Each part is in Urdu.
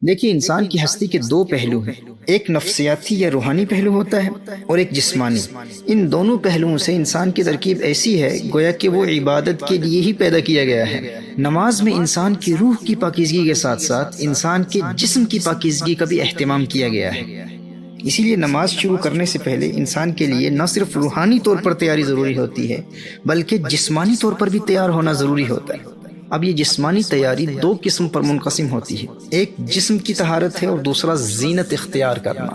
دیکھیے انسان کی ہستی کے دو پہلو ہیں، ایک نفسیاتی یا روحانی پہلو ہوتا ہے اور ایک جسمانی۔ ان دونوں پہلوؤں سے انسان کی ترکیب ایسی ہے گویا کہ وہ عبادت کے لیے ہی پیدا کیا گیا ہے۔ نماز میں انسان کی روح کی پاکیزگی کے ساتھ ساتھ انسان کے جسم کی پاکیزگی کا بھی اہتمام کیا گیا ہے۔ اسی لیے نماز شروع کرنے سے پہلے انسان کے لیے نہ صرف روحانی طور پر تیاری ضروری ہوتی ہے بلکہ جسمانی طور پر بھی تیار ہونا ضروری ہوتا ہے۔ اب یہ جسمانی تیاری دو قسم پر منقسم ہوتی ہے، ایک جسم کی طہارت ہے اور دوسرا زینت اختیار کرنا،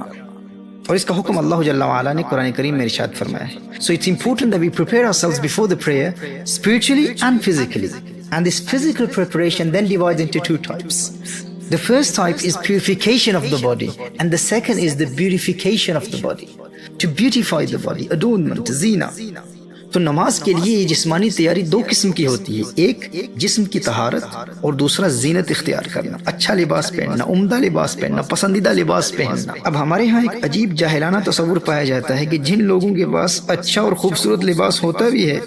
اور اس کا حکم اللہ جل وعلا نے قرآن کریم میں ارشاد فرمایا ہے۔ So it's important that we prepare ourselves before the prayer spiritually and physically, and this physical preparation then divides into two types. The first type is purification of the body, and the second is the beautification of the body. To beautify the body, adornment, zina. تو نماز کے لیے یہ جسمانی تیاری دو قسم کی ہوتی ہے، ایک جسم کی طہارت اور دوسرا زینت اختیار کرنا، اچھا لباس پہننا، عمدہ لباس پہننا، پسندیدہ لباس پہننا۔ اب ہمارے ہاں ایک عجیب جاہلانہ تصور پایا جاتا ہے کہ جن لوگوں کے پاس اچھا اور خوبصورت لباس ہوتا بھی ہے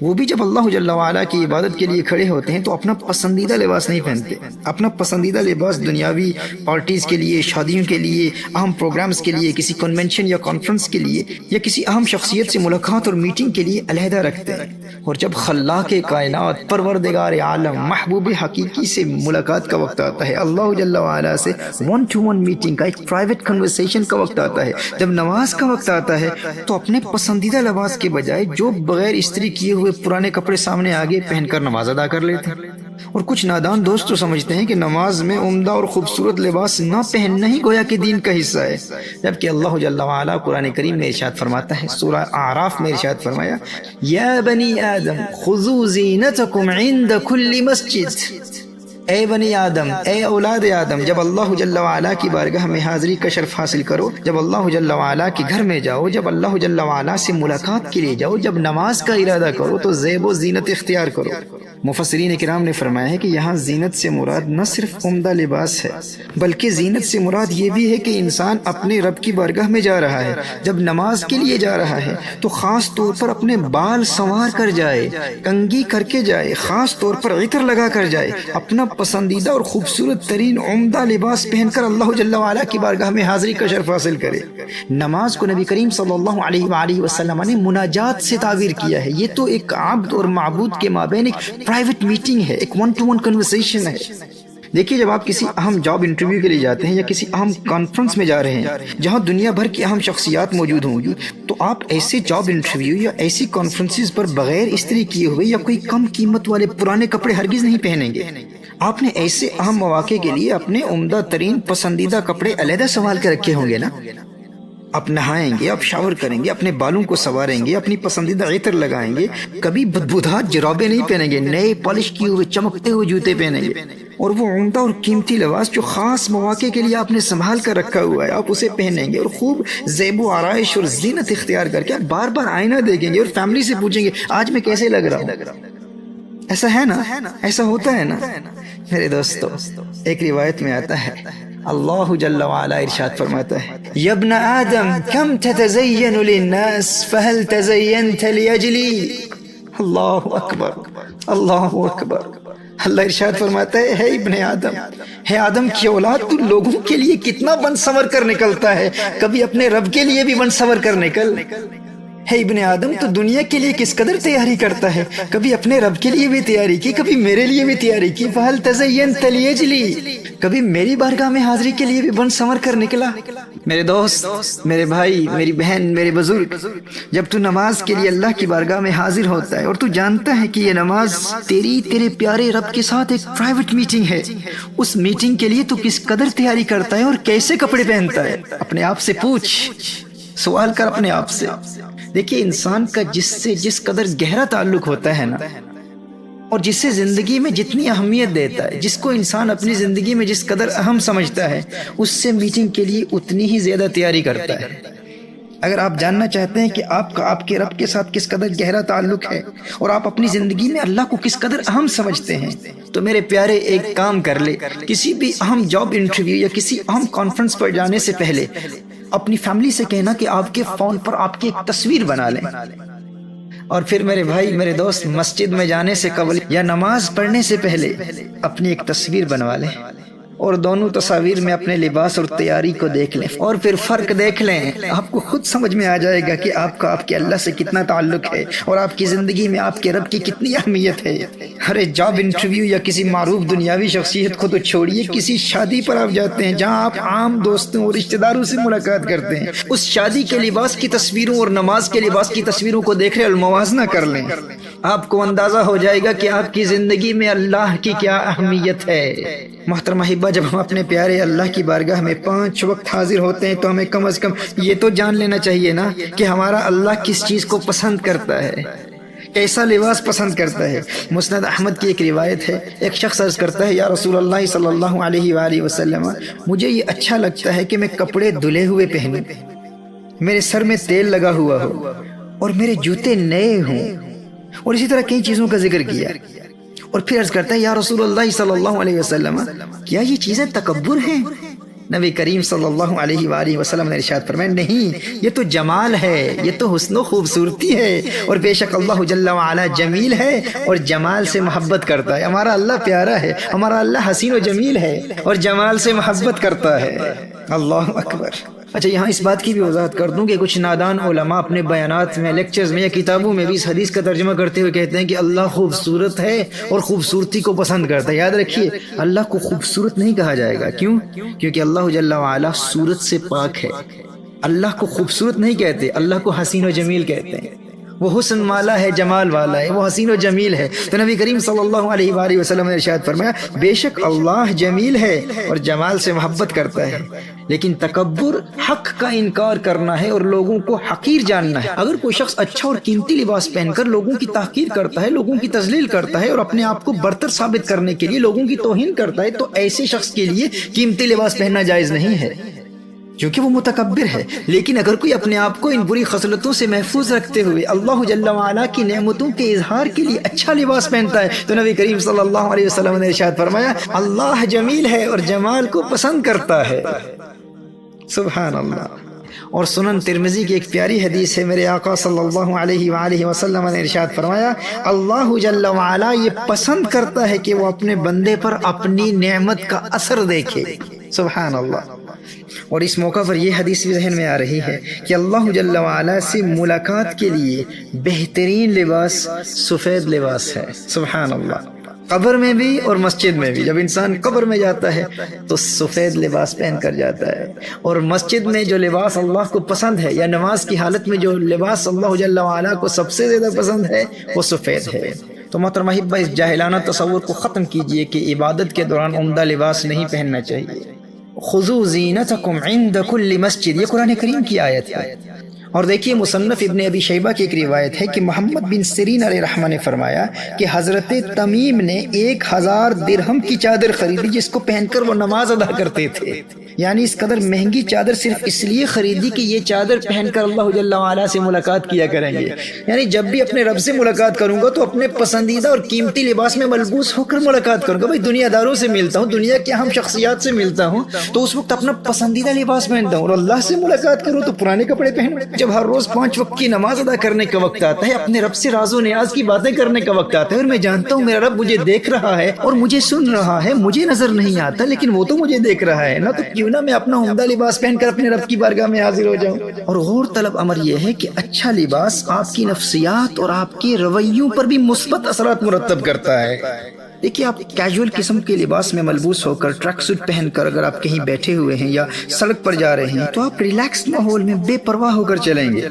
وہ بھی جب اللہ جل وعلا کی عبادت کے لیے کھڑے ہوتے ہیں تو اپنا پسندیدہ لباس نہیں پہنتے۔ اپنا پسندیدہ لباس دنیاوی پارٹیز کے لیے، شادیوں کے لیے، اہم پروگرامز کے لیے، کسی کنونشن یا کانفرنس کے لیے یا کسی اہم شخصیت سے ملاقات اور میٹنگ کے لیے علیحدہ رکھتے ہیں، اور جب خلاق کائنات، پروردگار عالم، محبوب حقیقی سے ملاقات کا وقت آتا ہے، اللہ جل وعلا سے ون ٹو ون میٹنگ کا، ایک پرائیویٹ کنورسیشن کا وقت آتا ہے، جب نماز کا وقت آتا ہے تو اپنے پسندیدہ لباس کے بجائے جو بغیر استری کیے ہوئے پرانے کپڑے سامنے آگے پہن کر نماز ادا کر لیتے ہیں۔ اور کچھ نادان دوست تو سمجھتے ہیں کہ نماز میں عمدہ اور خوبصورت لباس نہ پہننا ہی گویا کہ دین کا حصہ ہے، جبکہ اللہ جل وعلا قرآن کریم میں ارشاد فرماتا ہے، سورہ اعراف میں ارشاد فرمایا، یا بنی آدم خذوا زینتکم عند کل مسجد۔ اے بنی آدم، اے اولاد آدم، جب اللہ جل وعلا کی بارگاہ میں حاضری کا شرف حاصل کرو، جب اللہ جل وعلا کے گھر میں جاؤ، جب اللہ جل وعلا سے ملاقات کے لیے جاؤ، جب نماز کا ارادہ کرو تو زیب و زینت اختیار کرو۔ مفسرین کرام نے فرمایا ہے کہ یہاں زینت سے مراد نہ صرف عمدہ لباس ہے بلکہ زینت سے مراد یہ بھی ہے کہ انسان اپنے رب کی بارگاہ میں جا رہا ہے، جب نماز کے لیے جا رہا ہے تو خاص طور پر اپنے بال سنوار کر جائے، کنگھی کر کے جائے، خاص طور پر عطر لگا کر جائے، اپنا پسندیدہ اور خوبصورت ترین عمدہ لباس پہن کر اللہ جل وعلا کی بارگاہ میں حاضری کا شرف حاصل کرے۔ نماز کو نبی کریم صلی اللہ علیہ وآلہ وسلم نے مناجات سے تعبیر کیا ہے۔ یہ تو ایک عبد اور معبود کے مابین ایک پرائیویٹ میٹنگ ہے، ایک ون ٹو ون کنورسیشن ہے۔ دیکھیے جب آپ کسی اہم جاب انٹرویو کے لیے جاتے ہیں یا کسی اہم کانفرنس میں جا رہے ہیں جہاں دنیا بھر کی اہم شخصیات موجود ہوں گی، تو آپ ایسے جاب انٹرویو یا ایسی کانفرنسز پر بغیر استری کیے ہوئے یا کوئی کم قیمت والے پرانے کپڑے ہرگز نہیں پہنیں گے۔ آپ نے ایسے اہم مواقع کے لیے اپنے عمدہ ترین پسندیدہ کپڑے علیحدہ سنبھال کے رکھے ہوں گے نا۔ آپ نہائیں گے، آپ شاور کریں گے، اپنے بالوں کو سنواریں گے، اپنی پسندیدہ عطر لگائیں گے، کبھی بدبودار جرابیں نہیں پہنیں گے، نئے پالش کیے ہوئے چمکتے ہوئے جوتے پہنیں گے، اور وہ عمدہ اور قیمتی لباس جو خاص مواقع کے لیے آپ نے سنبھال کر رکھا ہوا ہے آپ اسے پہنیں گے، اور خوب زیب و آرائش اور زینت اختیار کر کے آپ بار بار آئینہ دیکھیں گے اور فیملی سے پوچھیں گے آج میں کیسے لگ رہا ہوں۔ ایسا ہے نا، ایسا ہوتا ہے نا میرے دوستو۔ ایک روایت میں آتا ہے اللہ جل وعلا ارشاد فرماتا ہے، یا ابن آدم کم تتزین للناس فهل تزینت لاجلی۔ اللہ اکبر، اللہ اکبر۔ اللہ ارشاد فرماتا ہے ابن آدم، ہے آدم کی اولاد، تو لوگوں کے لیے کتنا بن سنور کر نکلتا ہے، کبھی اپنے رب کے لیے بھی بن سنور کر نکل۔ ہے ابن آدم تو دنیا کے لیے کس قدر تیاری کرتا ہے، کبھی اپنے رب کے لیے بھی تیاری کی، کبھی میرے لیے بھی تیاری کی، فہل تزینت لاجلی، کبھی میری بارگاہ میں حاضری کے لیے بھی بن سنور کر نکلا۔ میرے دوست، میرے بھائی، میری بہن، میرے بزرگ، جب تو نماز کے لیے اللہ کی بارگاہ میں حاضر ہوتا ہے اور تو جانتا ہے کہ یہ نماز تیرے پیارے رب کے ساتھ ایک پرائیویٹ میٹنگ ہے، اس میٹنگ کے لیے تو کس قدر تیاری کرتا ہے اور کیسے کپڑے پہنتا ہے، اپنے آپ سے پوچھ، سوال کر اپنے آپ سے۔ دیکھیے انسان کا جس سے جس قدر گہرا تعلق ہوتا ہے نا، اور جسے زندگی میں جتنی اہمیت دیتا ہے، جس کو انسان اپنی زندگی میں جس قدر اہم سمجھتا ہے، اس سے میٹنگ کے لیے اتنی ہی زیادہ تیاری کرتا ہے۔ اگر آپ جاننا چاہتے ہیں کہ آپ کا آپ کے رب کے ساتھ کس قدر گہرا تعلق ہے اور آپ اپنی زندگی میں اللہ کو کس قدر اہم سمجھتے ہیں، تو میرے پیارے ایک کام کر لے، کسی بھی اہم جاب انٹرویو یا کسی اہم کانفرنس پر جانے سے پہلے اپنی فیملی سے کہنا کہ آپ کے فون پر آپ کی ایک تصویر بنا لیں، اور پھر میرے بھائی، میرے دوست، مسجد میں جانے سے قبل یا نماز پڑھنے سے پہلے اپنی ایک تصویر بنوا لیں، اور دونوں تصاویر میں اپنے لباس اور تیاری کو دیکھ لیں اور پھر فرق دیکھ لیں، آپ کو خود سمجھ میں آ جائے گا کہ آپ کا آپ کے اللہ سے کتنا تعلق ہے اور آپ کی زندگی میں آپ کے رب کی کتنی اہمیت ہے۔ ہر جاب انٹرویو یا کسی معروف دنیاوی شخصیت کو تو چھوڑیے، کسی شادی پر آپ جاتے ہیں جہاں آپ عام دوستوں اور رشتہ داروں سے ملاقات کرتے ہیں، اس شادی کے لباس کی تصویروں اور نماز کے لباس کی تصویروں کو دیکھ لیں اور موازنہ کر لیں، آپ کو اندازہ ہو جائے گا کہ آپ کی زندگی میں اللہ کی کیا اہمیت ہے۔ محترم احبہ، جب ہم اپنے پیارے اللہ کی بارگاہ میں 5 وقت حاضر ہوتے ہیں تو ہمیں کم از کم یہ تو جان لینا چاہیے نا کہ ہمارا اللہ کس چیز کو پسند کرتا ہے، کیسا لباس پسند کرتا ہے۔ مسند احمد کی ایک روایت ہے، ایک شخص عرض کرتا ہے، یا رسول اللہ صلی اللہ علیہ وآلہ وسلم، مجھے یہ اچھا لگتا ہے کہ میں کپڑے دھلے ہوئے پہنوں، میرے سر میں تیل لگا ہوا ہو اور میرے جوتے نئے ہوں، اور اسی طرح کئی چیزوں کا ذکر کیا۔ اور پھر عرض کرتا ہے، یا رسول اللہ صلی اللہ علیہ وسلم، کیا یہ چیزیں تکبر ہیں؟ نبی کریم صلی اللہ علیہ وآلہ وسلم نے ارشاد فرمایا، نہیں، یہ تو جمال ہے، یہ تو حسن و خوبصورتی ہے، اور بے شک اللہ جل وعلا جمیل ہے اور جمال سے محبت کرتا ہے۔ ہمارا اللہ پیارا ہے، ہمارا اللہ حسین و جمیل ہے اور جمال سے محبت کرتا ہے۔ اللہ اکبر۔ اچھا، یہاں اس بات کی بھی وضاحت کر دوں کہ کچھ نادان علماء اپنے بیانات میں، لیکچرز میں یا کتابوں میں بھی اس حدیث کا ترجمہ کرتے ہوئے کہتے ہیں کہ اللہ خوبصورت ہے اور خوبصورتی کو پسند کرتا ہے۔ یاد رکھیے، اللہ کو خوبصورت نہیں کہا جائے گا۔ کیوں؟ کیونکہ اللہ جل وعلا صورت سے پاک ہے۔ اللہ کو خوبصورت نہیں کہتے، اللہ کو حسین و جمیل کہتے ہیں۔ وہ حسن والا ہے، جمال والا ہے، وہ حسین و جمیل ہے۔ تو نبی کریم صلی اللہ علیہ وآلہ وسلم نے ارشاد فرمایا، بے شک اللہ جمیل ہے اور جمال سے محبت کرتا ہے، لیکن تکبر حق کا انکار کرنا ہے اور لوگوں کو حقیر جاننا ہے۔ اگر کوئی شخص اچھا اور قیمتی لباس پہن کر لوگوں کی تحقیر کرتا ہے، لوگوں کی تذلیل کرتا ہے اور اپنے آپ کو برتر ثابت کرنے کے لیے لوگوں کی توہین کرتا ہے، تو ایسے شخص کے لیے قیمتی لباس پہننا جائز نہیں ہے، کیونکہ وہ متکبر ہے۔ لیکن اگر کوئی اپنے آپ کو ان بری خصلتوں سے محفوظ رکھتے ہوئے اللہ جل وعلا کی نعمتوں کے اظہار کے لیے اچھا لباس پہنتا ہے، تو نبی کریم صلی اللہ علیہ وسلم نے ارشاد فرمایا، اللہ جمیل ہے اور جمال کو پسند کرتا ہے۔ سبحان اللہ۔ اور سنن ترمذی کی ایک پیاری حدیث ہے، میرے آقا صلی اللہ علیہ وآلہ وسلم نے ارشاد فرمایا، اللہ جل وعلا یہ پسند کرتا ہے کہ وہ اپنے بندے پر اپنی نعمت کا اثر دیکھے۔ سبحان اللہ۔ اور اس موقع پر یہ حدیث بھی ذہن میں آ رہی ہے کہ اللہ جل وعلا سے ملاقات کے لیے بہترین لباس سفید لباس ہے۔ سبحان اللہ۔ قبر میں بھی اور مسجد میں بھی، جب انسان قبر میں جاتا ہے تو سفید لباس پہن کر جاتا ہے، اور مسجد میں جو لباس اللہ کو پسند ہے یا نماز کی حالت میں جو لباس اللہ جل وعلا کو سب سے زیادہ پسند ہے وہ سفید ہے۔ تو محترم احبہ، اس جاہلانہ تصور کو ختم کیجئے کہ عبادت کے دوران عمدہ لباس نہیں پہننا چاہیے۔ خذوا زینتکم عند کل مسجد، یہ قرآن کریم کی آیت ہے۔ اور دیکھیے، مصنف ابن ابی شیبہ کی ایک روایت ہے کہ محمد بن سیرین علیہ رحمہ نے فرمایا کہ حضرت تمیم نے 1000 درہم کی چادر خریدی جس کو پہن کر وہ نماز ادا کرتے تھے۔ یعنی اس قدر مہنگی چادر صرف اس لیے خریدی کہ یہ چادر پہن کر اللہ جل وعلا سے ملاقات کیا کریں گے۔ یعنی جب بھی اپنے رب سے ملاقات کروں گا تو اپنے پسندیدہ اور قیمتی لباس میں ملبوس ہو کر ملاقات کروں گا۔ بھائی، دنیا داروں سے ملتا ہوں، دنیا کے اہم شخصیات سے ملتا ہوں، تو اس وقت اپنا پسندیدہ لباس پہنتا ہوں، اور اللہ سے ملاقات کروں تو پرانے کپڑے پہنوں۔ جب ہر روز 5 وقت کی نماز ادا کرنے کا وقت آتا ہے، اپنے رب سے راز و نیاز کی باتیں کرنے کا وقت آتا ہے، اور میں جانتا ہوں میرا رب مجھے دیکھ رہا ہے اور مجھے سن رہا ہے، مجھے نظر نہیں آتا لیکن وہ تو مجھے دیکھ رہا ہے نا، تو کیوں نہ میں اپنا عمدہ لباس پہن کر اپنے رب کی بارگاہ میں حاضر ہو جاؤں۔ اور غور طلب امر یہ ہے کہ اچھا لباس آپ کی نفسیات اور آپ کے رویوں پر بھی مثبت اثرات مرتب کرتا ہے۔ دیکھیے، آپ کیجول قسم کے لباس میں ملبوس ہو کر، ٹریک سوٹ پہن کر اگر آپ کہیں بیٹھے ہوئے ہیں یا سڑک پر جا رہے ہیں تو آپ ریلیکس ماحول میں بے پرواہ ہو کر چلیں گے۔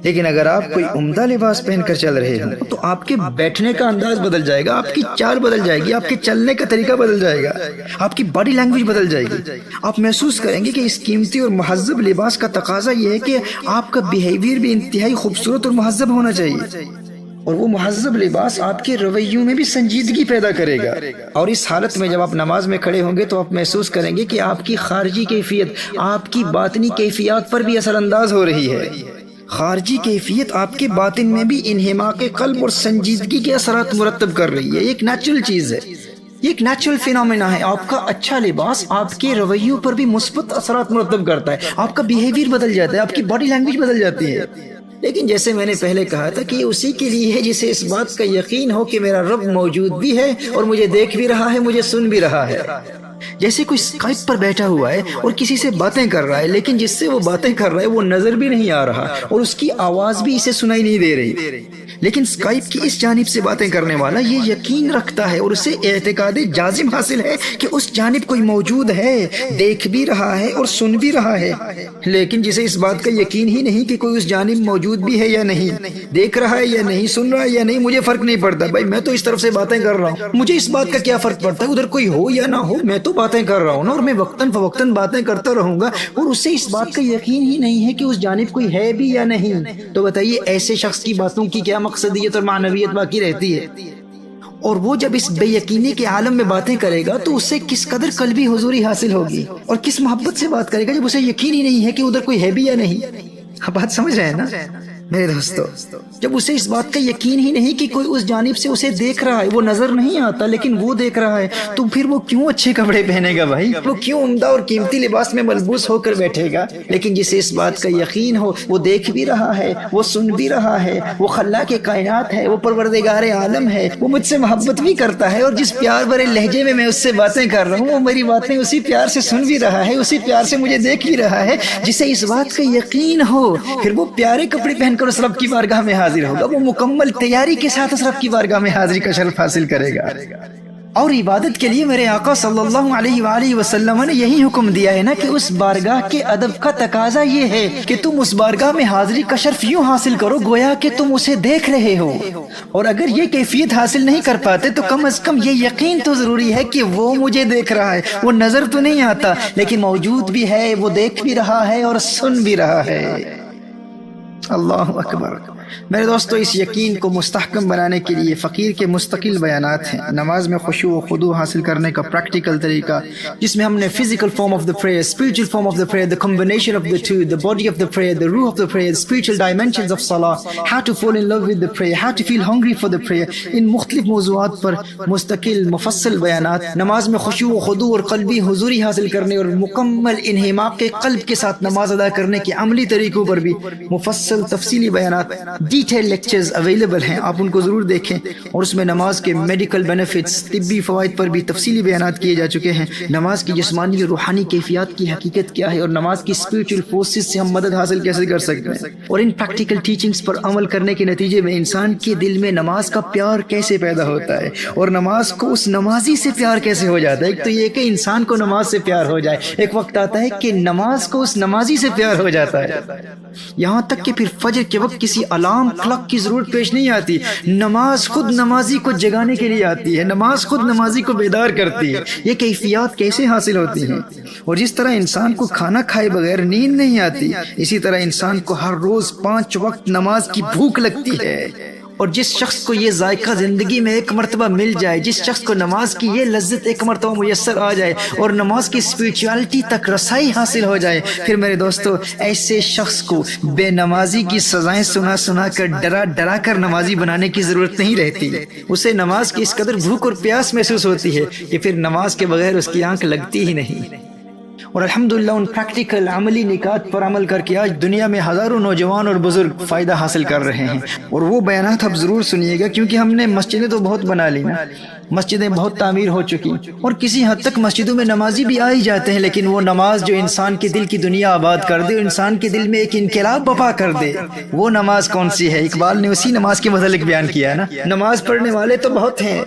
لیکن اگر آپ کوئی عمدہ لباس پہن کر چل رہے ہوں تو آپ کے بیٹھنے کا انداز بدل جائے گا، آپ کی چال بدل جائے گی، آپ کے چلنے کا طریقہ بدل جائے گا، آپ کی باڈی لینگویج بدل جائے گی۔ آپ محسوس کریں گے کہ اس قیمتی اور مہذب لباس کا تقاضا یہ ہے کہ آپ کا بیہیویئر بھی انتہائی خوبصورت اور مہذب ہونا چاہیے، اور وہ مہذب لباس آپ کے رویوں میں بھی سنجیدگی پیدا کرے گا۔ اور اس حالت میں جب آپ نماز میں کھڑے ہوں گے تو آپ محسوس کریں گے کہ آپ کی خارجی کیفیت آپ کی باطنی کیفیات پر بھی اثر انداز ہو رہی ہے۔ خارجی کیفیت آپ کے باطن میں بھی انہماک قلب اور سنجیدگی کے اثرات مرتب کر رہی ہے۔ یہ ایک نیچرل چیز ہے، یہ ایک نیچرل فینومینا ہے۔ آپ کا اچھا لباس آپ کے رویوں پر بھی مثبت اثرات مرتب کرتا ہے، آپ کا بیہیویئر بدل جاتا ہے، آپ کی باڈی لینگویج بدل جاتی ہے۔ لیکن جیسے میں نے پہلے کہا تھا کہ یہ اسی کے لیے ہے جسے اس بات کا یقین ہو کہ میرا رب موجود بھی ہے اور مجھے دیکھ بھی رہا ہے، مجھے سن بھی رہا ہے۔ جیسے کوئی اسکائپ پر بیٹھا ہوا ہے اور کسی سے باتیں کر رہا ہے، لیکن جس سے وہ باتیں کر رہا ہے وہ نظر بھی نہیں آ رہا اور اس کی آواز بھی اسے سنائی نہیں دے رہی، لیکن اسکائپ کی اس جانب سے باتیں کرنے والا یہ یقین رکھتا ہے اور اسے اعتقاد جازم حاصل ہے کہ اس جانب کوئی موجود ہے، دیکھ بھی رہا ہے اور سن بھی رہا ہے۔ لیکن جسے اس بات کا یقین ہی نہیں کہ کوئی اس جانب موجود بھی ہے یا نہیں، دیکھ رہا ہے یا نہیں، سن رہا ہے یا نہیں، مجھے فرق نہیں پڑتا بھائی، میں تو اس طرف سے باتیں کر رہا ہوں، مجھے اس بات کا کیا فرق پڑتا ہے ادھر کوئی ہو یا نہ ہو، میں تو باتیں کر رہا ہوں نا، اور میں وقتاً فوقتاً باتیں کرتا رہوں گا، اور اس سے اس بات کا یقین ہی نہیں ہے کہ اس جانب کوئی ہے بھی یا نہیں۔ تو بتائیے ایسے شخص کی باتوں کی کیا مقصدیت اور معنویت باقی رہتی ہے؟ اور وہ جب اس بے یقینی کے عالم میں باتیں کرے گا تو اس سے کس قدر قلبی حضوری حاصل ہوگی، اور کس محبت سے بات کرے گا جب اسے یقین ہی نہیں ہے کہ ادھر کوئی ہے بھی یا نہیں۔ آپ بات سمجھ رہے ہیں نا میرے دوستو؟ جب اسے اس بات کا یقین ہی نہیں کہ کوئی اس جانب سے اسے دیکھ رہا ہے، وہ نظر نہیں آتا لیکن وہ دیکھ رہا ہے، تو پھر وہ کیوں اچھے کپڑے پہنے گا بھائی؟ وہ کیوں عمدہ اور قیمتی لباس میں ملبوس ہو کر بیٹھے گا؟ لیکن جسے اس بات کا یقین ہو، وہ دیکھ بھی رہا ہے، وہ سن بھی رہا ہے، وہ خلاق کائنات ہے، وہ پروردگار عالم ہے، وہ مجھ سے محبت بھی کرتا ہے، اور جس پیار بھرے لہجے میں اس سے باتیں کر رہا ہوں وہ میری باتیں اسی پیار سے سن بھی رہا ہے، اسی پیار سے مجھے دیکھ بھی رہا ہے۔ جسے اس بات کا یقین ہو، پھر وہ پیارے کپڑے پہن کر اس رب کی بارگاہ میں حاضر ہوگا، وہ مکمل تیاری کے ساتھ اس رب کی بارگاہ میں حاضری کا شرف حاصل کرے گا۔ اور عبادت کے لیے میرے آقا صلی اللہ علیہ وآلہ وسلم نے یہی حکم دیا ہے نا کہ اس بارگاہ کے ادب کا تقاضا یہ ہے کہ تم اس بارگاہ میں حاضری کا شرف یوں حاصل کرو گویا کہ تم اسے دیکھ رہے ہو، اور اگر یہ کیفیت حاصل نہیں کر پاتے تو کم از کم یہ یقین تو ضروری ہے کہ وہ مجھے دیکھ رہا ہے، وہ نظر تو نہیں آتا لیکن موجود بھی ہے، وہ دیکھ بھی رہا ہے اور سن بھی رہا ہے۔ اللہ اکبر۔ میرے دوستو، اس یقین کو مستحکم بنانے کے لیے فقیر کے مستقل بیانات ہیں۔ نماز میں خشوع و خضوع حاصل کرنے کا پریکٹیکل طریقہ، جس میں ہم نے physical form of the prayer, spiritual form of the prayer, the combination of the two, the body of the prayer, the روح of the prayer, spiritual dimensions of صلاح، how to fall in love with the prayer, how to feel hungry for the prayer, ان مختلف موضوعات پر مستقل مفصل بیانات۔ نماز میں خشوع و خضوع اور قلبی حضوری حاصل کرنے اور مکمل انہماک کے قلب کے ساتھ نماز ادا کرنے کے عملی طریقوں پر بھی مفصل تفصیلی بیانات، ڈیٹیل لیکچرز اویلیبل ہیں، آپ ان کو ضرور دیکھیں، اور اس میں نماز کے میڈیکل بینیفٹس، طبی فوائد پر بھی تفصیلی بیانات کیے جا چکے ہیں۔ نماز کی جسمانی اور روحانی کیفیات کی حقیقت کیا ہے، اور نماز کی اسپرچل فورسز سے ہم مدد حاصل کیسے کر سکتے ہیں، اور ان پریکٹیکل ٹیچنگز پر عمل کرنے کے نتیجے میں انسان کے دل میں نماز کا پیار کیسے پیدا ہوتا ہے، اور نماز کو اس نمازی سے پیار کیسے ہو جاتا ہے۔ ایک تو یہ کہ انسان کو نماز سے پیار ہو جائے، ایک وقت آتا ہے کہ نماز کو اس نمازی سے پیار ہو جاتا ہے، یہاں تک کہ پھر فجر کے وقت کسی الارم کلاک کی ضرورت پیش نہیں آتی، نماز خود نمازی کو جگانے کے لیے آتی ہے، نماز خود نمازی کو بیدار کرتی ہے۔ یہ کیفیات کیسے حاصل ہوتی ہیں؟ اور جس طرح انسان کو کھانا کھائے بغیر نیند نہیں آتی، اسی طرح انسان کو ہر روز 5 وقت نماز کی بھوک لگتی ہے۔ اور جس شخص کو یہ ذائقہ زندگی میں ایک مرتبہ مل جائے، جس شخص کو نماز کی یہ لذت ایک مرتبہ میسر آ جائے اور نماز کی اسپرچوالٹی تک رسائی حاصل ہو جائے، پھر میرے دوستو ایسے شخص کو بے نمازی کی سزائیں سنا سنا کر ڈرا ڈرا کر نمازی بنانے کی ضرورت نہیں رہتی۔ اسے نماز کی اس قدر بھوک اور پیاس محسوس ہوتی ہے کہ پھر نماز کے بغیر اس کی آنکھ لگتی ہی نہیں۔ اور الحمدللہ ان پریکٹیکل عملی نکات پر عمل کر کے آج دنیا میں ہزاروں نوجوان اور بزرگ فائدہ حاصل کر رہے ہیں، اور وہ بیانات آپ ضرور سنیے گا، کیونکہ ہم نے مسجدیں تو بہت بنا لی نا، مسجدیں بہت تعمیر ہو چکی، اور کسی حد تک مسجدوں میں نمازی بھی آ ہی جاتے ہیں، لیکن وہ نماز جو انسان کے دل کی دنیا آباد کر دے، انسان کے دل میں ایک انقلاب برپا کر دے، وہ نماز کون سی ہے؟ اقبال نے اسی نماز کے متعلق بیان کیا ہے نا، نماز پڑھنے والے تو بہت ہیں،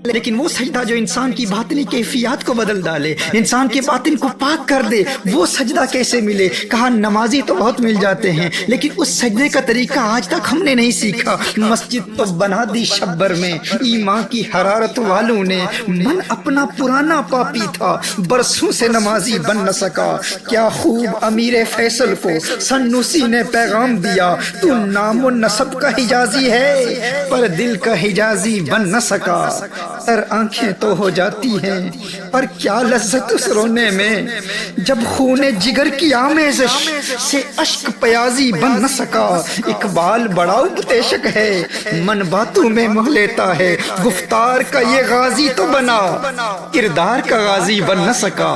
لیکن وہ سجدہ جو انسان کی باطنی کیفیات کو بدل ڈالے، انسان کے باطن کو پاک کر دے، وہ سجدہ کیسے ملے؟ کہا نمازی تو بہت مل جاتے ہیں، لیکن اس سجدے کا طریقہ آج تک ہم نے نہیں سیکھا۔ مسجد تو بنا دی شبر میں ایمان کی حرارت والوں نے، من اپنا پرانا پاپی تھا برسوں سے نمازی بن نہ سکا، کیا خوب امیر فیصل کو سنوسی نے پیغام دیا، تو نام و نسب کا حجازی ہے پر دل کا حجازی بن نہ سکا، تر آنکھیں تو ہو جاتی ہیں پر کیا لذت اس رونے میں، جب خون جگر کی آمیزش سے اشک پیازی بن نہ سکا، اقبال بڑا اپتیشک ہے من باتوں میں موہ لیتا ہے، گفتار کا یہ غازی تو بنا کردار کا غازی بن نہ سکا،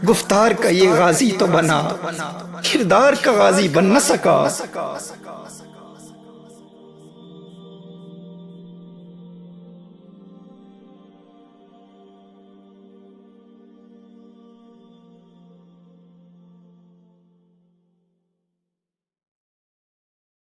گفتار کا یہ غازی تو بنا کردار کا غازی بن نہ سکا۔